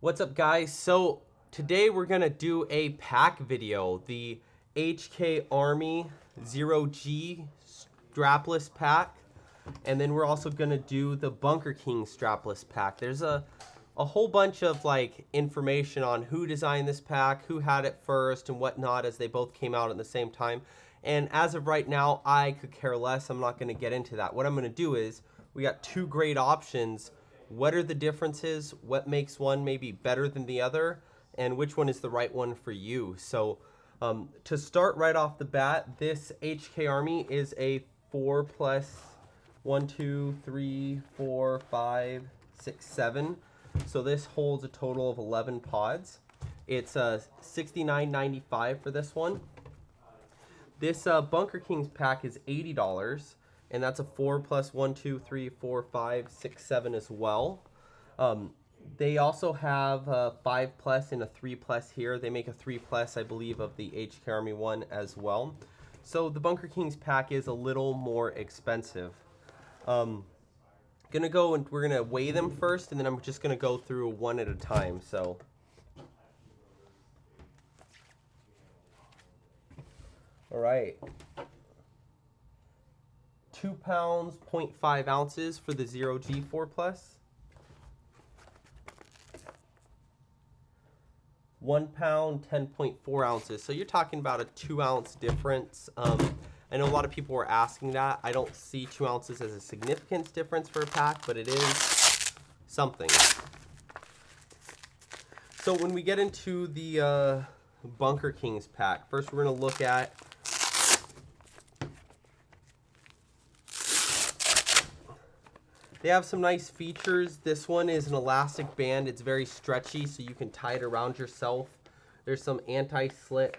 What's up, guys? So today we're gonna do a pack video, the HK Army 0G strapless pack, and then we're also gonna do the Bunker King strapless pack. There's a whole bunch of information on who designed this pack, who had it first, and whatnot, as they both came out at the same time. And as of right now, I could care less. I'm not gonna get into that. What I'm gonna do is, we got two great options. What are the differences? What makes one maybe better than the other? And which one is the right one for you? So to start right off the bat, this HK Army is a 4 plus 1, 2, 3, 4, 5, 6, 7. So this holds a total of 11 pods. It's $69.95 for this one. This Bunker King's pack is $80. And that's a 4 plus 1, 2, 3, 4, 5, 6, 7 as well. They also have a 5 plus and a 3 plus here. They make a 3 plus, I believe, of the HK Army one as well. So the Bunker King's pack is a little more expensive. Gonna go and we're gonna weigh them first, and then I'm just gonna go through one at a time. So. All right. 2 pounds, 0.5 ounces for the 0G 4 plus. 1 pound, 10.4 ounces. So you're talking about a 2 ounce difference. I know a lot of people were asking that. I don't see 2 ounces as a significant difference for a pack, but it is something. So when we get into the Bunker King's pack, first we're going to look at they have some nice features. This one is an elastic band. It's very stretchy, so you can tie it around yourself. There's some anti-slip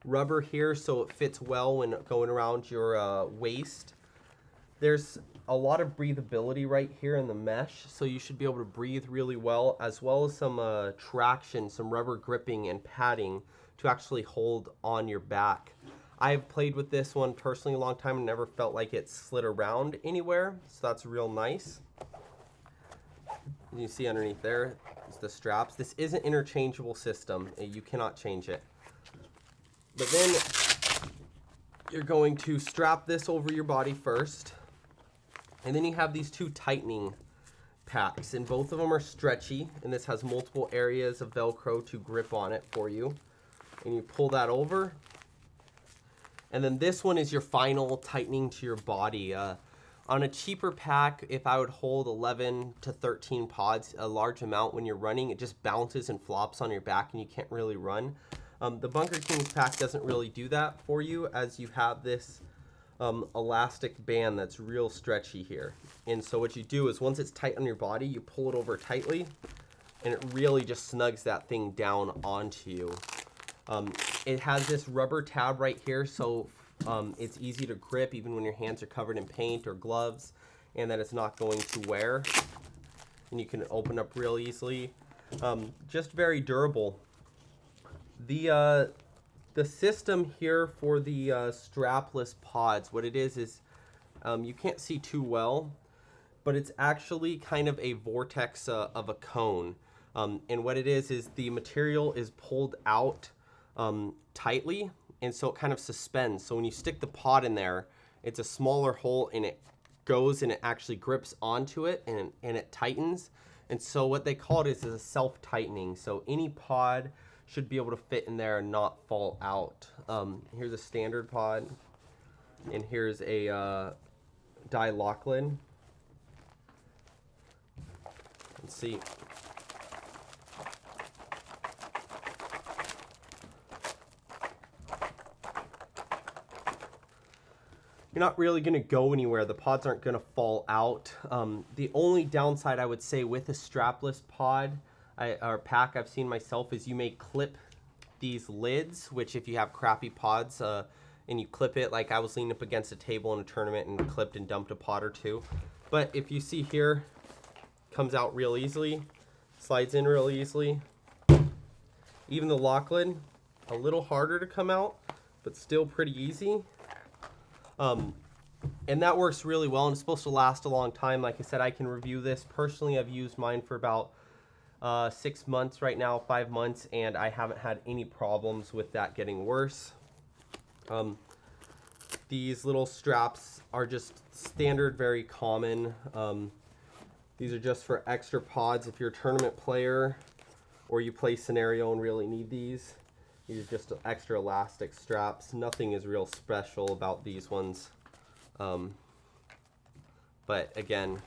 rubber here, so it fits well when going around your waist. There's a lot of breathability right here in the mesh, so you should be able to breathe really well, as as some traction, some rubber gripping and padding to actually hold on your back. I've played with this one personally a long time and never felt like it slid around anywhere, so that's real nice. You see underneath there is the straps. This is an interchangeable system. You cannot change it. But then you're going to strap this over your body first, and then you have these two tightening packs, and both of them are stretchy, and this has multiple areas of Velcro to grip on it for you. And you pull that over. And then this one is your final tightening to your body. On a cheaper pack, if I would hold 11 to 13 pods, a large amount when you're running, it just bounces and flops on your back and you can't really run. The Bunker King's pack doesn't really do that for you, as you have this elastic band that's real stretchy here. And so what you do is, once it's tight on your body, you pull it over tightly, and it really just snugs that thing down onto you. It has this rubber tab right here, so it's easy to grip even when your hands are covered in paint or gloves, and that it's not going to wear. And you can open up real easily. Just very durable. The system here for the strapless pods, what it is you can't see too well, but it's actually kind of a vortex of a cone. And what it is the material is pulled out tightly, and so it kind of suspends. So when you stick the pod in there, it's a smaller hole, and it goes and it actually grips onto it, and it tightens. And so what they call it is a self-tightening. So any pod should be able to fit in there and not fall out. Here's a standard pod, and here's a die lock lid. Let's see. You're not really going to go anywhere. The pods aren't going to fall out. The only downside I would say with a strapless pod or pack I've seen myself is you may clip these lids, which if you have crappy pods and you clip it, like I was leaning up against a table in a tournament and clipped and dumped a pod or two. But if you see here, comes out real easily, slides in real easily. Even the lock lid, a little harder to come out, but still pretty easy. And that works really well, and it's supposed to last a long time. Like I said, I can review this. Personally, I've used mine for about 6 months right now, 5 months, and I haven't had any problems with that getting worse. These little straps are just standard, very common. These are just for extra pods if you're a tournament player or you play scenario and really need these. These are just extra elastic straps. Nothing is real special about these ones. But again,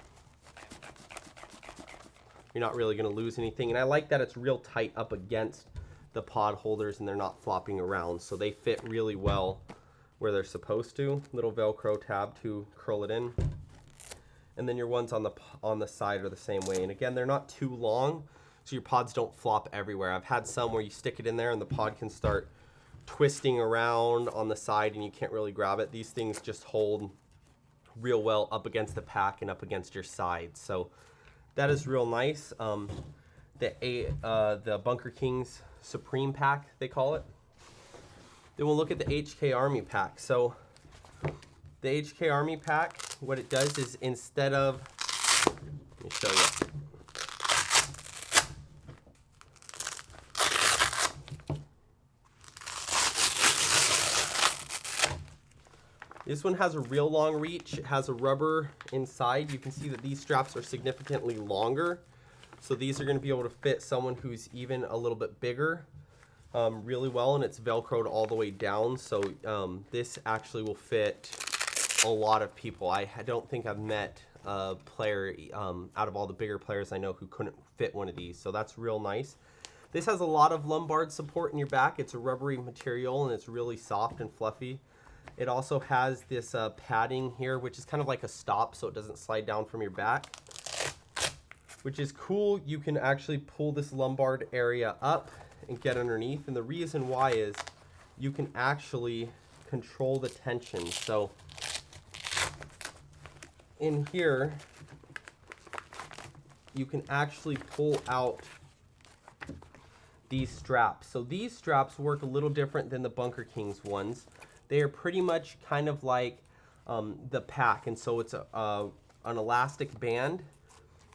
you're not really going to lose anything. And I like that it's real tight up against the pod holders and they're not flopping around. So they fit really well where they're supposed to. Little Velcro tab to curl it in. And then your ones on the side are the same way. And again, they're not too long, so your pods don't flop everywhere. I've had some where you stick it in there and the pod can start twisting around on the side and you can't really grab it. These things just hold real well up against the pack and up against your side. So that is real nice. The Bunker Kings Supreme pack, they call it. Then we'll look at the HK Army pack. So the HK Army pack, what it does is instead of, let me show you. This one has a real long reach. It has a rubber inside. You can see that these straps are significantly longer. So these are going to be able to fit someone who's even a little bit bigger really well, and it's Velcroed all the way down. So this actually will fit a lot of people. I don't think I've met a player out of all the bigger players I know who couldn't fit one of these. So that's real nice. This has a lot of lumbar support in your back. It's a rubbery material and it's really soft and fluffy. It also has this padding here, which is kind of like a stop so it doesn't slide down from your back, which is cool. You can actually pull this lumbar area up and get underneath. And the reason why is you can actually control the tension. So in here, you can actually pull out these straps. So these straps work a little different than the Bunker Kings ones. They are pretty much kind of like the pack, and so it's an elastic band,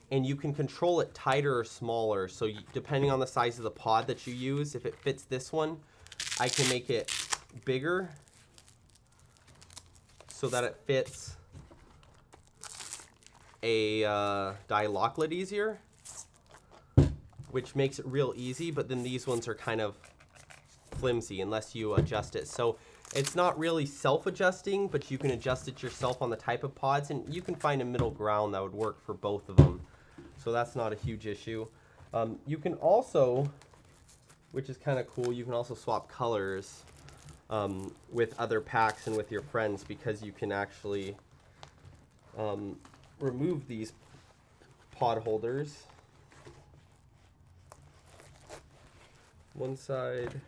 and you can control it tighter or smaller. So depending on the size of the pod that you use, if it fits this one, I can make it bigger so that it fits a die locklet easier, which makes it real easy. But then these ones are kind of flimsy unless you adjust it. So it's not really self-adjusting, but you can adjust it yourself on the type of pods, and you can find a middle ground that would work for both of them. So that's not a huge issue. You can also, which is kind of cool, you can also swap colors with other packs and with your friends, because you can actually remove these pod holders. One side.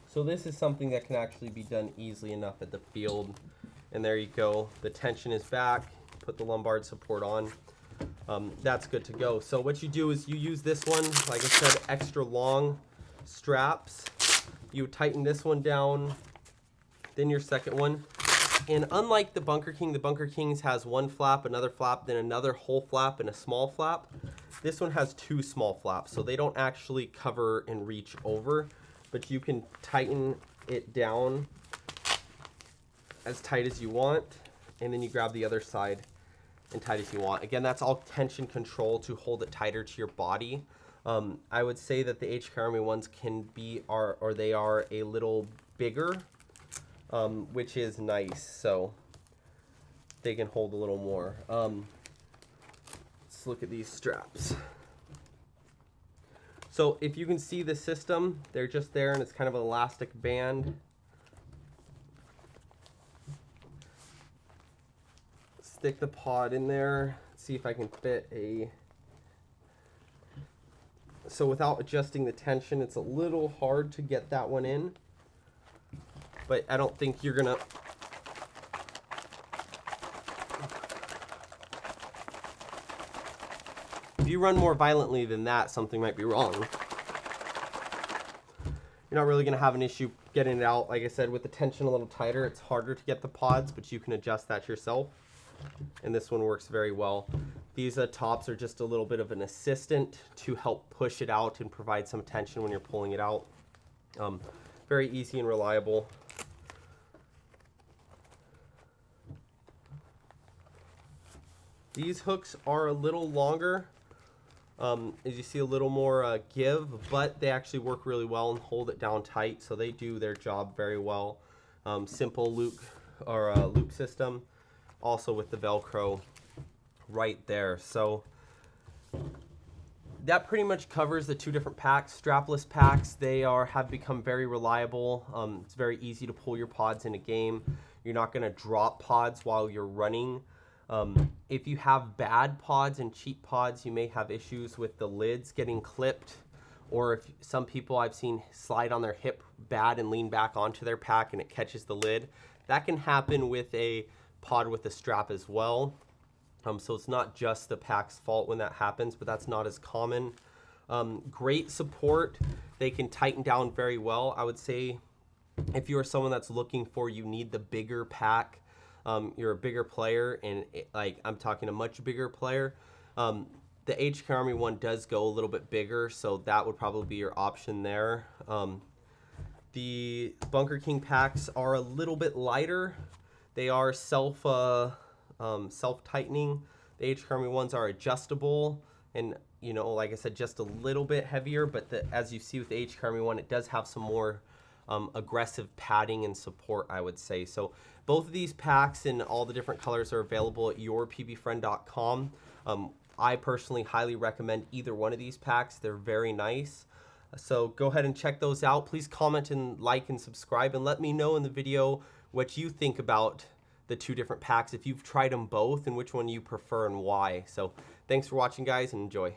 So this is something that can actually be done easily enough at the field. And there you go. The tension is back. Put the lumbar support on. That's good to go. So what you do is you use this one, like I said, extra long straps. You tighten this one down, then your second one. And unlike the Bunker Kings has one flap, another flap, then another whole flap and a small flap. This one has two small flaps, so they don't actually cover and reach over. But you can tighten it down as tight as you want, and then you grab the other side and tight as you want. Again, that's all tension control to hold it tighter to your body. I would say that the HK Army ones can be, or they are a little bigger, which is nice. So they can hold a little more. Let's look at these straps. So if you can see the system, they're just there, and it's kind of an elastic band. Stick the pod in there, see if I can fit a... So without adjusting the tension, it's a little hard to get that one in. But I don't think you're gonna... If you run more violently than that, something might be wrong. you're not really going to have an issue getting it out. Like I said, with the tension a little tighter, it's harder to get the pods, but you can adjust that yourself. And this one works very well. These tops are just a little bit of an assistant to help push it out and provide some tension when you're pulling it out. Very easy and reliable. These hooks are a little longer. As you see, a little more give, but they actually work really well and hold it down tight, so they do their job very well. Simple loop system, also with the Velcro right there. So that pretty much covers the two different packs. Strapless packs, they have become very reliable. It's very easy to pull your pods in a game. You're not going to drop pods while you're running. If you have bad pods and cheap pods, you may have issues with the lids getting clipped, or if some people I've seen slide on their hip bad and lean back onto their pack and it catches the lid. That can happen with a pod with a strap as well. So it's not just the pack's fault when that happens, but that's not as common. Great support. They can tighten down very well. I would say if you are someone that's looking for, you need the bigger pack, you're a bigger player, and like I'm talking a much bigger player, the HK Army one does go a little bit bigger, so that would probably be your option there. The Bunker King packs are a little bit lighter. They are self-tightening. The HK Army ones are adjustable, and you know, like I said, just a little bit heavier, but as you see with the HK Army one, it does have some more aggressive padding and support, I would say. So both of these packs in all the different colors are available at yourpbfriend.com. I personally highly recommend either one of these packs. They're very nice. So go ahead and check those out. Please comment and like and subscribe, and let me know in the video what you think about the two different packs, if you've tried them both and which one you prefer and why. So thanks for watching, guys, and enjoy.